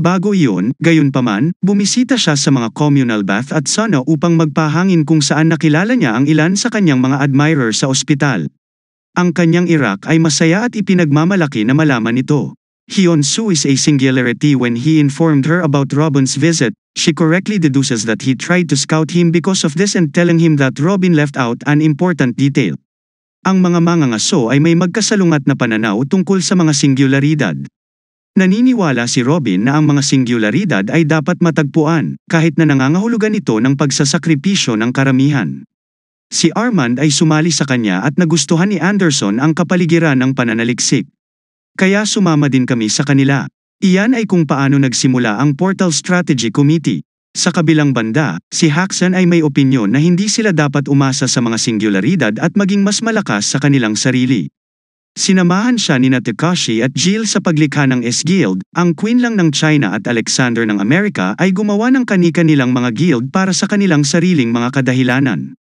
Bago iyon, gayunpaman, bumisita siya sa mga communal bath at sauna upang magpahangin kung saan nakilala niya ang ilan sa kanyang mga admirer sa ospital. Ang kanyang Iraq ay masaya at ipinagmamalaki na malaman ito. Hyun-soo is a singularity when he informed her about Robin's visit. She correctly deduces that he tried to scout him because of this and telling him that Robin left out an important detail. Ang mga mangangaso ay may magkasalungat na pananaw tungkol sa mga singularidad. Naniniwala si Robin na ang mga singularidad ay dapat matagpuan, kahit na nangangahulugan ito ng pagsasakripisyo ng karamihan. Si Armand ay sumali sa kanya at nagustuhan ni Anderson ang kapaligiran ng pananaliksik. Kaya sumama din kami sa kanila. Iyan ay kung paano nagsimula ang Portal Strategy Committee. Sa kabilang banda, si Haxan ay may opinyon na hindi sila dapat umasa sa mga singularidad at maging mas malakas sa kanilang sarili. Sinamahan siya ni Takashi at Jill sa paglikha ng S-Guild. Ang Queen lang ng China at Alexander ng Amerika ay gumawa ng kani-kanilang mga guild para sa kanilang sariling mga kadahilanan.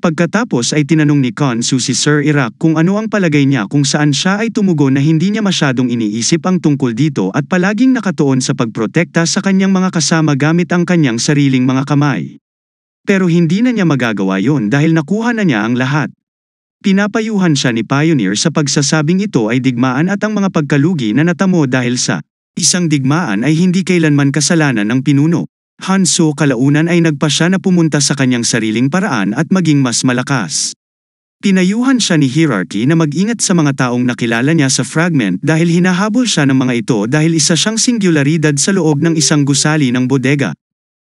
Pagkatapos ay tinanong ni Kansu si Sir Iraq kung ano ang palagay niya kung saan siya ay tumugon na hindi niya masyadong iniisip ang tungkol dito at palaging nakatuon sa pagprotekta sa kanyang mga kasama gamit ang kanyang sariling mga kamay. Pero hindi na niya magagawa yon dahil nakuha na niya ang lahat. Pinapayuhan siya ni Pioneer sa pagsasabing ito ay digmaan at ang mga pagkalugi na natamo dahil sa isang digmaan ay hindi kailanman kasalanan ng pinuno. Hanso kalaunan ay nagpasya na pumunta sa kanyang sariling paraan at maging mas malakas. Pinayuhan siya ni Hierarchy na mag-ingat sa mga taong nakilala niya sa fragment dahil hinahabol siya ng mga ito dahil isa siyang singularidad sa loob ng isang gusali ng bodega.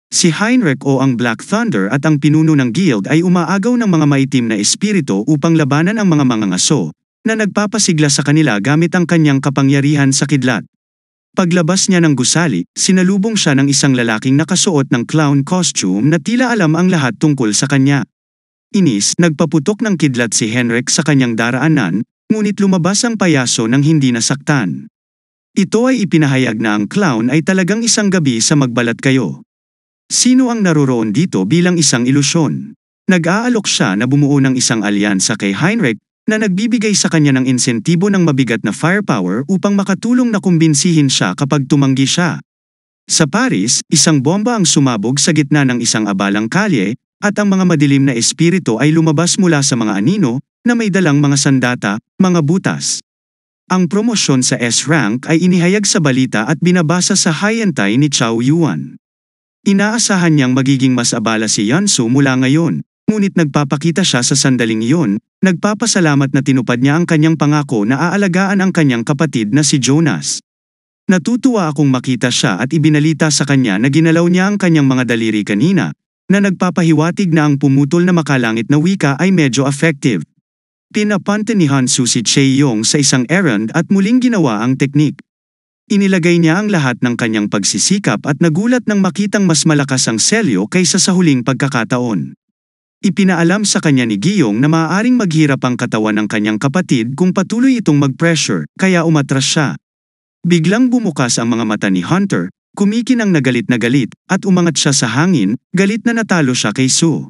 Si Heinrich o ang Black Thunder at ang pinuno ng guild ay umaagaw ng mga maitim na espiritu upang labanan ang mga mangangaso, na nagpapasigla sa kanila gamit ang kanyang kapangyarihan sa kidlat. Paglabas niya ng gusali, sinalubong siya ng isang lalaking nakasuot ng clown costume na tila alam ang lahat tungkol sa kanya. Inis, nagpaputok ng kidlat si Henrik sa kanyang daraanan, ngunit lumabas ang payaso nang hindi nasaktan. Ito ay ipinahayag na ang clown ay talagang isang gabi sa magbalat kayo. Sino ang naroroon dito bilang isang ilusyon? Nag-aalok siya na bumuo ng isang alyansa kay Heinrich, na nagbibigay sa kanya ng insentibo ng mabigat na firepower upang makatulong na kumbinsihin siya kapag tumanggi siya. Sa Paris, isang bomba ang sumabog sa gitna ng isang abalang kalye, at ang mga madilim na espiritu ay lumabas mula sa mga anino, na may dalang mga sandata, mga butas. Ang promosyon sa S-rank ay inihayag sa balita at binabasa sa High-Entay ni Chow Yuan. Inaasahan niyang magiging mas abala si Yansu mula ngayon. Ngunit nagpapakita siya sa sandaling iyon, nagpapasalamat na tinupad niya ang kanyang pangako na aalagaan ang kanyang kapatid na si Jonas. Natutuwa akong makita siya at ibinalita sa kanya na ginalaw niya ang kanyang mga daliri kanina, na nagpapahiwatig na ang pumutol na makalangit na wika ay medyo effective. Pinapante ni Hansu si Chae-yong sa isang errand at muling ginawa ang teknik. Inilagay niya ang lahat ng kanyang pagsisikap at nagulat nang makitang mas malakas ang selyo kaysa sa huling pagkakataon. Ipinaalam sa kanya ni Giyong na maaaring maghirap ang katawan ng kanyang kapatid kung patuloy itong mag-pressure, kaya umatras siya. Biglang bumukas ang mga mata ni Hunter, kumikinang na galit, at umangat siya sa hangin, galit na natalo siya kay Sue.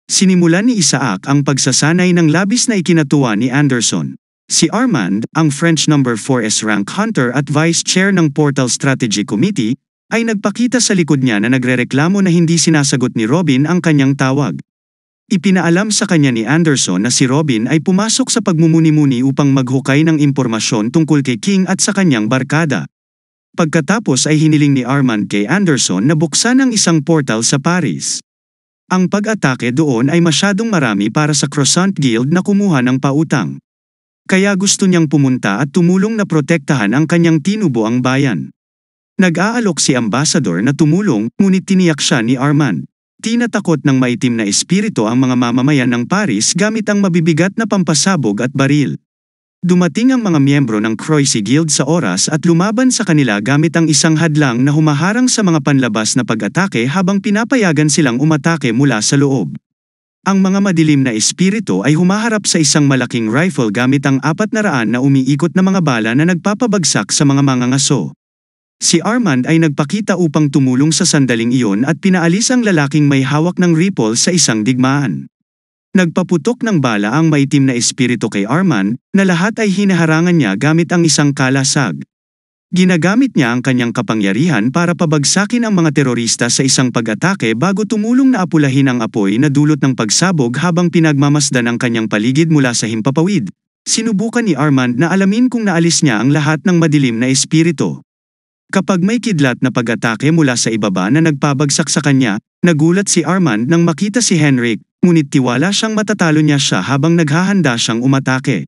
Sinimulan ni Isaac ang pagsasanay ng labis na ikinatuwa ni Anderson. Si Armand, ang French No. 4 S-rank hunter at vice chair ng Portal Strategy Committee, ay nagpakita sa likod niya na nagrereklamo na hindi sinasagot ni Robin ang kanyang tawag. Ipinaalam sa kanya ni Anderson na si Robin ay pumasok sa pagmumuni-muni upang maghukay ng impormasyon tungkol kay King at sa kanyang barkada. Pagkatapos ay hiniling ni Armand kay Anderson na buksan ang isang portal sa Paris. Ang pag-atake doon ay masyadong marami para sa Croissant Guild na kumuha ng pautang. Kaya gusto niyang pumunta at tumulong na protektahan ang kanyang tinubuang bayan. Nag-aalok si Ambassador na tumulong, ngunit tiniyak siya ni Armand. Tinatakot ng maitim na espiritu ang mga mamamayan ng Paris gamit ang mabibigat na pampasabog at baril. Dumating ang mga miyembro ng Croissy Guild sa oras at lumaban sa kanila gamit ang isang hadlang na humaharang sa mga panlabas na pag-atake habang pinapayagan silang umatake mula sa loob. Ang mga madilim na espiritu ay humaharap sa isang malaking rifle gamit ang 400 na umiikot na mga bala na nagpapabagsak sa mga mangangaso. Si Armand ay nagpakita upang tumulong sa sandaling iyon at pinaalis ang lalaking may hawak ng rifle sa isang digmaan. Nagpaputok ng bala ang maitim na espiritu kay Armand, na lahat ay hinaharangan niya gamit ang isang kalasag. Ginagamit niya ang kanyang kapangyarihan para pabagsakin ang mga terorista sa isang pag-atake bago tumulong na apulahin ang apoy na dulot ng pagsabog habang pinagmamasdan ang kanyang paligid mula sa himpapawid. Sinubukan ni Armand na alamin kung naalis niya ang lahat ng madilim na espiritu. Kapag may kidlat na pag-atake mula sa ibaba na nagpabagsak sa kanya, nagulat si Armand nang makita si Henrik, ngunit tiwala siyang matatalo niya siya habang naghahanda siyang umatake.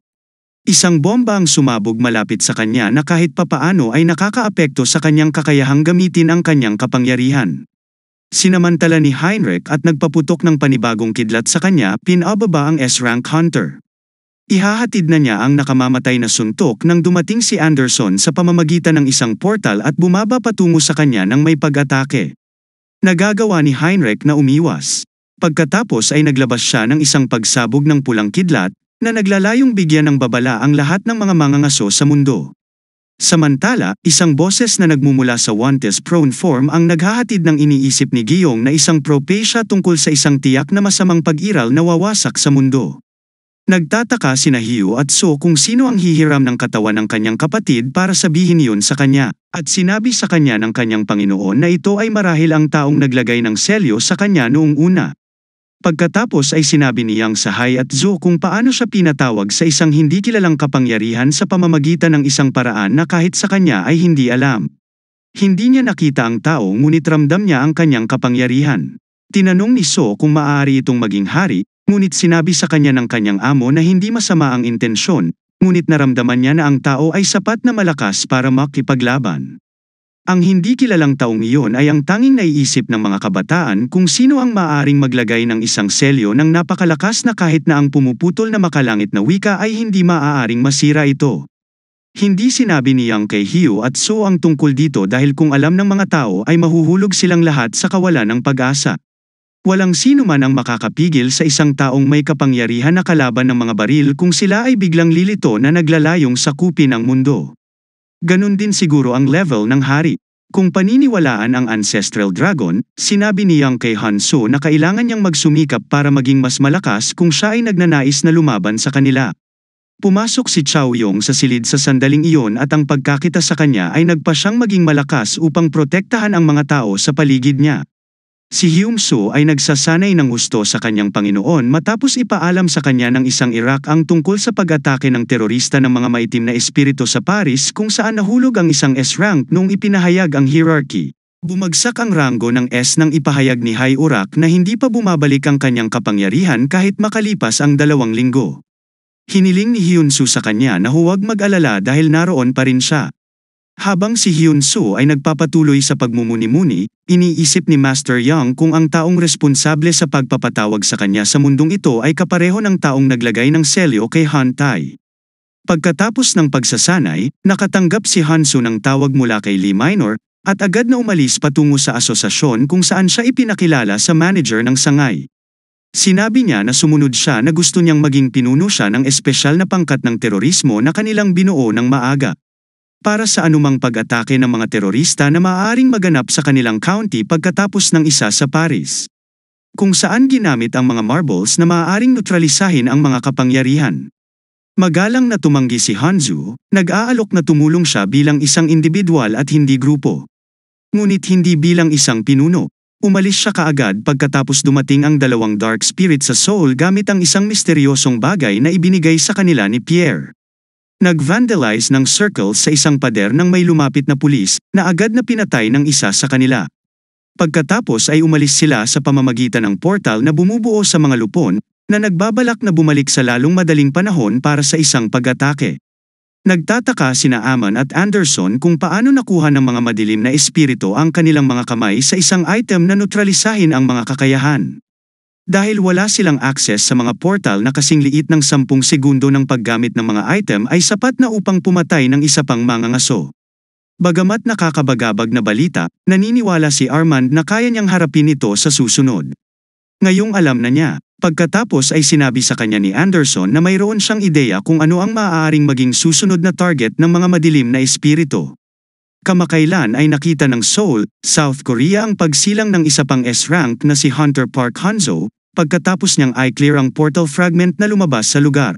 Isang bomba ang sumabog malapit sa kanya na kahit papaano ay nakakaapekto sa kanyang kakayahang gamitin ang kanyang kapangyarihan. Sinamantala ni Heinrich at nagpaputok ng panibagong kidlat sa kanya, pinababa ang S-rank hunter. Ihahatid na niya ang nakamamatay na suntok nang dumating si Anderson sa pamamagitan ng isang portal at bumaba patungo sa kanya nang may pag-atake. Nagagawa ni Heinrich na umiwas. Pagkatapos ay naglabas siya ng isang pagsabog ng pulang kidlat, na naglalayong bigyan ng babala ang lahat ng mga mangangaso sa mundo. Samantala, isang boses na nagmumula sa Wantes prone form ang naghahatid ng iniisip ni Giyong na isang propesya tungkol sa isang tiyak na masamang pag-iral na wawasak sa mundo. Nagtataka sina Hugh at So kung sino ang hihiram ng katawan ng kanyang kapatid para sabihin yun sa kanya, at sinabi sa kanya ng kanyang Panginoon na ito ay marahil ang taong naglagay ng selyo sa kanya noong una. Pagkatapos ay sinabi ni Yang sa Hai at Zo kung paano siya pinatawag sa isang hindi kilalang kapangyarihan sa pamamagitan ng isang paraan na kahit sa kanya ay hindi alam. Hindi niya nakita ang tao ngunit ramdam niya ang kanyang kapangyarihan. Tinanong ni So kung maaari itong maging hari, ngunit sinabi sa kanya ng kanyang amo na hindi masama ang intensyon, ngunit naramdaman niya na ang tao ay sapat na malakas para makipaglaban. Ang hindi kilalang taong iyon ay ang tanging naiisip ng mga kabataan kung sino ang maaaring maglagay ng isang selyo ng napakalakas na kahit na ang pumuputol na makalangit na wika ay hindi maaaring masira ito. Hindi sinabi ni Yang kay Hugh at So ang tungkol dito dahil kung alam ng mga tao ay mahuhulog silang lahat sa kawalan ng pag-asa. Walang sino man ang makakapigil sa isang taong may kapangyarihan na kalaban ng mga baril kung sila ay biglang lilito na naglalayong sakupin ang mundo. Ganon din siguro ang level ng hari. Kung paniniwalaan ang Ancestral Dragon, sinabi ni Yang kay Hanso na kailangan niyang magsumikap para maging mas malakas kung siya ay nagnanais na lumaban sa kanila. Pumasok si Chow Yong sa silid sa sandaling iyon at ang pagkakita sa kanya ay nagpa siyang maging malakas upang protektahan ang mga tao sa paligid niya. Si Hyun Soo ay nagsasanay ng husto sa kanyang Panginoon matapos ipaalam sa kanya ng isang Iraq ang tungkol sa pag-atake ng terorista ng mga maitim na espiritu sa Paris kung saan nahulog ang isang S-rank noong ipinahayag ang hierarchy. Bumagsak ang ranggo ng S nang ipahayag ni Hai Urak na hindi pa bumabalik ang kanyang kapangyarihan kahit makalipas ang 2 linggo. Hiniling ni Hyun Soo sa kanya na huwag mag-alala dahil naroon pa rin siya. Habang si Hyun Soo ay nagpapatuloy sa pagmumuni-muni, iniisip ni Master Yang kung ang taong responsable sa pagpapatawag sa kanya sa mundong ito ay kapareho ng taong naglagay ng selyo kay Han Tai. Pagkatapos ng pagsasanay, nakatanggap si Han Soo ng tawag mula kay Lee Minor, at agad na umalis patungo sa asosasyon kung saan siya ipinakilala sa manager ng sangay. Sinabi niya na sumunod siya na gusto niyang maging pinuno siya ng espesyal na pangkat ng terorismo na kanilang binuo ng maaga. Para sa anumang pag-atake ng mga terorista na maaaring maganap sa kanilang county pagkatapos ng isa sa Paris. Kung saan ginamit ang mga marbles na maaaring neutralisahin ang mga kapangyarihan. Magalang na tumanggi si Hanzo, nag-aalok na tumulong siya bilang isang individual at hindi grupo. Ngunit hindi bilang isang pinuno. Umalis siya kaagad pagkatapos dumating ang 2 dark spirit sa Seoul gamit ang isang misteryosong bagay na ibinigay sa kanila ni Pierre. Nag-vandalize ng circles sa isang pader nang may lumapit na pulis na agad na pinatay ng isa sa kanila. Pagkatapos ay umalis sila sa pamamagitan ng portal na bumubuo sa mga lupon na nagbabalak na bumalik sa lalong madaling panahon para sa isang pag-atake. Nagtataka sina Aman at Anderson kung paano nakuha ng mga madilim na espiritu ang kanilang mga kamay sa isang item na neutralisahin ang mga kakayahan. Dahil wala silang access sa mga portal na kasing liit ng 10 segundo ng paggamit ng mga item ay sapat na upang pumatay ng isa pang mangangaso. Bagamat nakakabagabag na balita, naniniwala si Armand na kaya niyang harapin ito sa susunod. Ngayong alam na niya, pagkatapos ay sinabi sa kanya ni Anderson na mayroon siyang ideya kung ano ang maaaring maging susunod na target ng mga madilim na espiritu. Kamakailan ay nakita ng Seoul, South Korea ang pagsilang ng isa pang S-rank na si Hunter Park Hanzo, pagkatapos niyang i-clear ang portal fragment na lumabas sa lugar.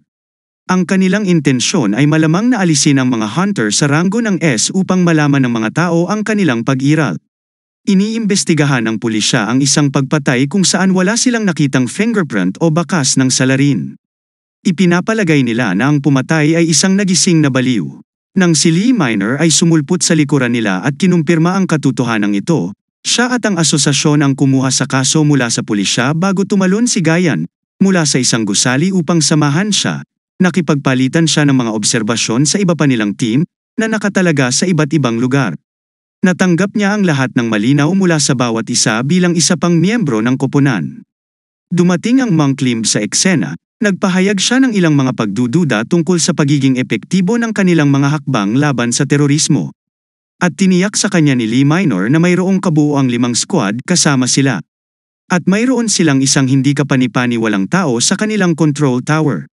Ang kanilang intensyon ay malamang na alisin ang mga hunter sa ranggo ng S upang malaman ng mga tao ang kanilang pag-iral. Iniimbestigahan ng pulisya ang isang pagpatay kung saan wala silang nakitang fingerprint o bakas ng salarin. Ipinapalagay nila na ang pumatay ay isang nagising na baliw. Nang si Lee Minor ay sumulpot sa likuran nila at kinumpirma ang katotohanan ito, siya at ang asosasyon ang kumuha sa kaso mula sa pulisya bago tumalon si Guyan mula sa isang gusali upang samahan siya. Nakipagpalitan siya ng mga obserbasyon sa iba pa nilang team na nakatalaga sa iba't ibang lugar. Natanggap niya ang lahat ng malinaw mula sa bawat isa bilang isa pang miyembro ng koponan. Dumating ang Monk Lim sa eksena, nagpahayag siya ng ilang mga pagdududa tungkol sa pagiging epektibo ng kanilang mga hakbang laban sa terorismo. At tiniyak sa kanya ni Lee Minor na mayroong kabuuang 5 squad kasama sila. At mayroon silang isang hindi kapanipaniwalang tao sa kanilang control tower.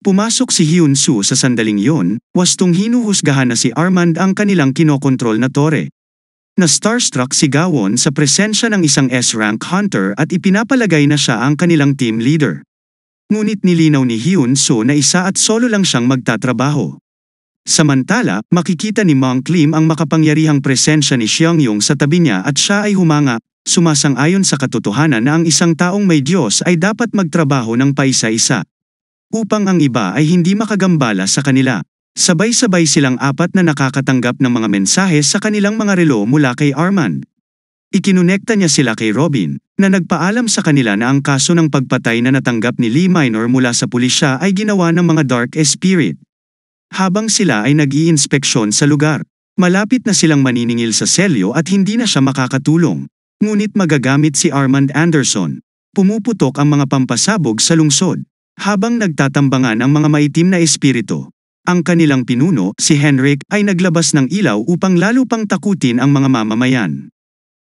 Pumasok si Hyun Soo sa sandaling yon, wastong hinuhusgahan na si Armand ang kanilang kinokontrol na tore. Na starstruck si Gawon sa presensya ng isang S-rank hunter at ipinapalagay na siya ang kanilang team leader. Ngunit nilinaw ni Hyun Soo na isa at solo lang siyang magtatrabaho. Samantala, makikita ni Monk Lim ang makapangyarihang presensya ni Seongyong sa tabi niya at siya ay humanga, sumasang-ayon sa katotohanan na ang isang taong may Diyos ay dapat magtrabaho ng paisa-isa. Upang ang iba ay hindi makagambala sa kanila. Sabay-sabay silang 4 na nakakatanggap ng mga mensahe sa kanilang mga relo mula kay Armand. Ikinonekta niya sila kay Robin, na nagpaalam sa kanila na ang kaso ng pagpatay na natanggap ni Lee Minor mula sa pulisya ay ginawa ng mga Dark Spirit. Habang sila ay nag-iinspeksyon sa lugar, malapit na silang maniningil sa selyo at hindi na siya makakatulong. Ngunit magagamit si Armand Anderson. Pumuputok ang mga pampasabog sa lungsod. Habang nagtatambangan ang mga maitim na espiritu, ang kanilang pinuno, si Henrik, ay naglabas ng ilaw upang lalo pang takutin ang mga mamamayan.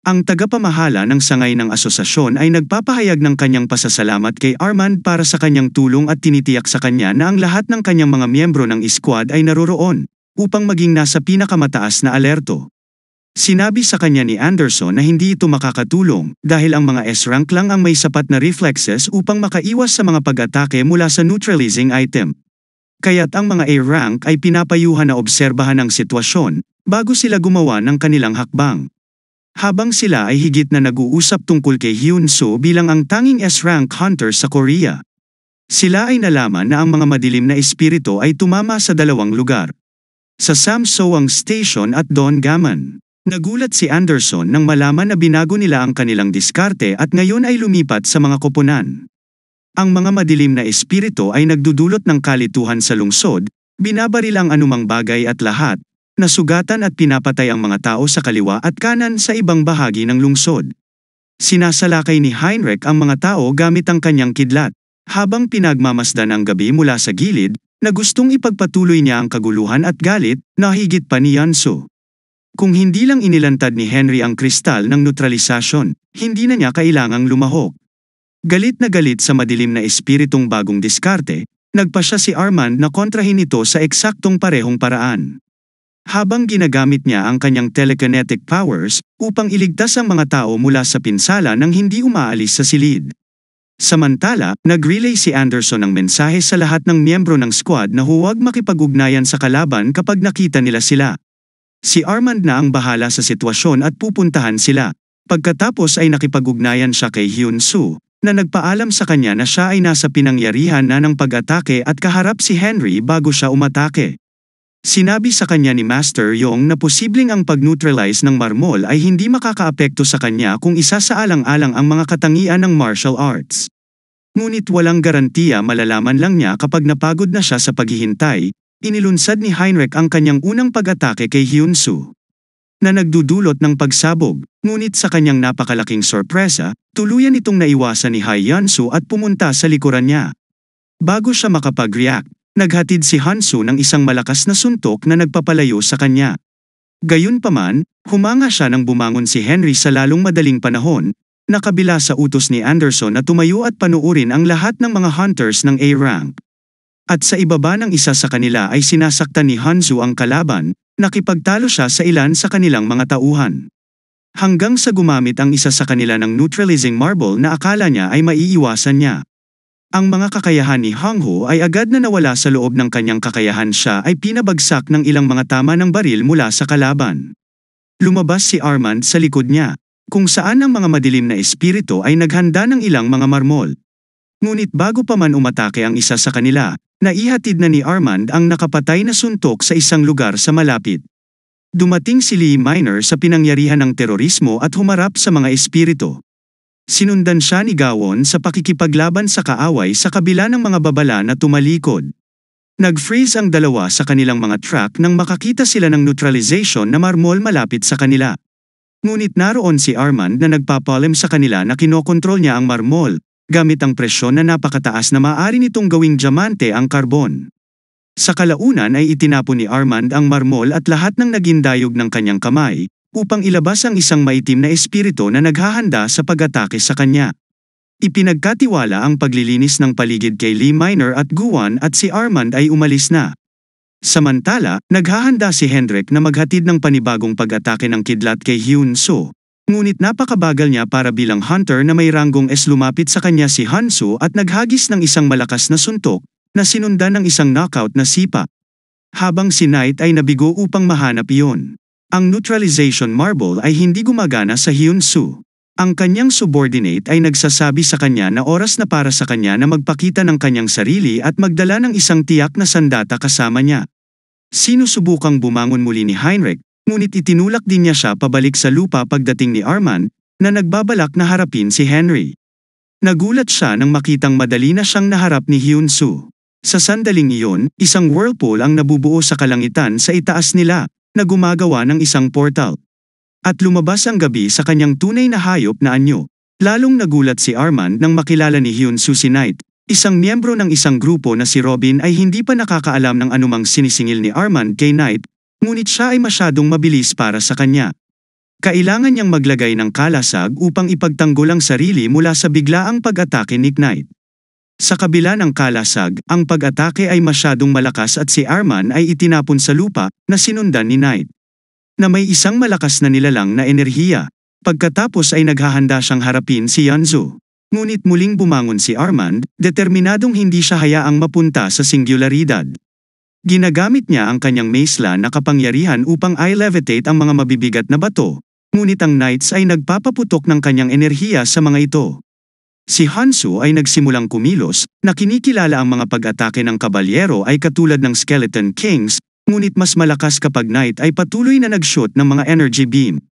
Ang tagapamahala ng sangay ng asosasyon ay nagpapahayag ng kanyang pasasalamat kay Armand para sa kanyang tulong at tinitiyak sa kanya na ang lahat ng kanyang mga miyembro ng squad ay naroroon upang maging nasa pinakamataas na alerto. Sinabi sa kanya ni Anderson na hindi ito makakatulong dahil ang mga S-rank lang ang may sapat na reflexes upang makaiwas sa mga pag-atake mula sa neutralizing item. Kaya't ang mga A-rank ay pinapayuhan na obserbahan ang sitwasyon bago sila gumawa ng kanilang hakbang. Habang sila ay higit na nag-uusap tungkol kay Hyun Soo bilang ang tanging S-rank hunter sa Korea. Sila ay nalaman na ang mga madilim na espiritu ay tumama sa 2 lugar. Sa Samsoang Station at Don Gaman. Nagulat si Anderson nang malaman na binago nila ang kanilang diskarte at ngayon ay lumipat sa mga koponan. Ang mga madilim na espiritu ay nagdudulot ng kalituhan sa lungsod, binabaril ang anumang bagay at lahat, nasugatan at pinapatay ang mga tao sa kaliwa at kanan sa ibang bahagi ng lungsod. Sinasalakay ni Heinrich ang mga tao gamit ang kanyang kidlat, habang pinagmamasdan ang gabi mula sa gilid, na gustong ipagpatuloy niya ang kaguluhan at galit na higit pa ni Yeonsu. Kung hindi lang inilantad ni Henry ang kristal ng neutralisasyon, hindi na niya kailangang lumahok. Galit na galit sa madilim na espiritong bagong diskarte, nagpa siya si Armand na kontrahin ito sa eksaktong parehong paraan. Habang ginagamit niya ang kanyang telekinetic powers upang iligtas ang mga tao mula sa pinsala nang hindi umaalis sa silid. Samantala, nag-relay si Anderson ng mensahe sa lahat ng miyembro ng squad na huwag makipag-ugnayan sa kalaban kapag nakita nila sila. Si Armand na ang bahala sa sitwasyon at pupuntahan sila. Pagkatapos ay nakipag-ugnayan siya kay Hyun Soo, na nagpaalam sa kanya na siya ay nasa pinangyarihan na ng pag-atake at kaharap si Henry bago siya umatake. Sinabi sa kanya ni Master Yong na posibleng ang pag-neutralize ng marmol ay hindi makakaapekto sa kanya kung isa sa alang-alang ang mga katangian ng martial arts. Ngunit walang garantiya, malalaman lang niya kapag napagod na siya sa paghihintay. Inilunsad ni Heinrich ang kanyang unang pag-atake kay Hyun Soo, na nagdudulot ng pagsabog, ngunit sa kanyang napakalaking sorpresa, tuluyan itong naiwasan ni Hyun-Soo at pumunta sa likuran niya. Bago siya makapag-react, naghatid si Hyun-Soo ng isang malakas na suntok na nagpapalayo sa kanya. Gayunpaman, humanga siya nang bumangon si Henry sa lalong madaling panahon, nakabila sa utos ni Anderson na tumayo at panuurin ang lahat ng mga hunters ng A-rank. At sa ibaba ng isa sa kanila ay sinasaktan ni Hyun-Soo ang kalaban, nakipagtalo siya sa ilan sa kanilang mga tauhan. Hanggang sa gumamit ang isa sa kanila ng neutralizing marble na akala niya ay maiiwasan niya. Ang mga kakayahan ni Hongho ay agad na nawala sa loob ng kanyang kakayahan, siya ay pinabagsak ng ilang mga tama ng baril mula sa kalaban. Lumabas si Armand sa likod niya, kung saan ang mga madilim na espiritu ay naghanda ng ilang mga marmol. Ngunit bago pa man umatake ang isa sa kanila, naihatid na ni Armand ang nakapatay na suntok sa isang lugar sa malapit. Dumating si Lee Minor sa pinangyarihan ng terorismo at humarap sa mga espiritu. Sinundan siya ni Gawon sa pakikipaglaban sa kaaway sa kabila ng mga babala na tumalikod. Nag-freeze ang dalawa sa kanilang mga truck nang makakita sila ng neutralization na marmol malapit sa kanila. Ngunit naroon si Armand na nagpapalim sa kanila na kinokontrol niya ang marmol, gamit ang presyon na napakataas na maaari nitong gawing diamante ang karbon. Sa kalaunan ay itinapon ni Armand ang marmol at lahat ng naging dayog ng kanyang kamay, upang ilabas ang isang maitim na espiritu na naghahanda sa pag-atake sa kanya. Ipinagkatiwala ang paglilinis ng paligid kay Lee Minor at Guan at si Armand ay umalis na. Samantala, naghahanda si Hendrik na maghatid ng panibagong pag-atake ng kidlat kay Hyun Soo. Ngunit napakabagal niya para bilang hunter na may ranggong S. Lumapit sa kanya si Hansu at naghagis ng isang malakas na suntok, na sinundan ng isang knockout na sipa. Habang si Knight ay nabigo upang mahanap iyon. Ang neutralization marble ay hindi gumagana sa Hyun Soo. Ang kanyang subordinate ay nagsasabi sa kanya na oras na para sa kanya na magpakita ng kanyang sarili at magdala ng isang tiyak na sandata kasama niya. Sinusubukang bumangon muli ni Heinrich, ngunit itinulak din niya siya pabalik sa lupa pagdating ni Armand, na nagbabalak na harapin si Henry. Nagulat siya nang makitang madali na siyang naharap ni Hyun Soo. Sa sandaling iyon, isang whirlpool ang nabubuo sa kalangitan sa itaas nila, na gumagawa ng isang portal. At lumabas ang gabi sa kanyang tunay na hayop na anyo. Lalong nagulat si Armand nang makilala ni Hyun Soo si Knight. Isang miyembro ng isang grupo na si Robin ay hindi pa nakakaalam ng anumang sinisingil ni Armand kay Knight, ngunit siya ay masyadong mabilis para sa kanya. Kailangan niyang maglagay ng kalasag upang ipagtanggol ang sarili mula sa biglaang pag-atake ni Knight. Sa kabila ng kalasag, ang pag-atake ay masyadong malakas at si Armand ay itinapon sa lupa, na sinundan ni Knight. Na may isang malakas na nilalang na enerhiya. Pagkatapos ay naghahanda siyang harapin si Yanzu. Ngunit muling bumangon si Armand, determinadong hindi siya hayaang mapunta sa singularidad. Ginagamit niya ang kanyang macelan na kapangyarihan upang i-levitate ang mga mabibigat na bato, ngunit ang Knights ay nagpapaputok ng kanyang enerhiya sa mga ito. Si Hansu ay nagsimulang kumilos, na kinikilala ang mga pag-atake ng kabalyero ay katulad ng Skeleton Kings, ngunit mas malakas kapag Knight ay patuloy na nag-shoot ng mga energy beam.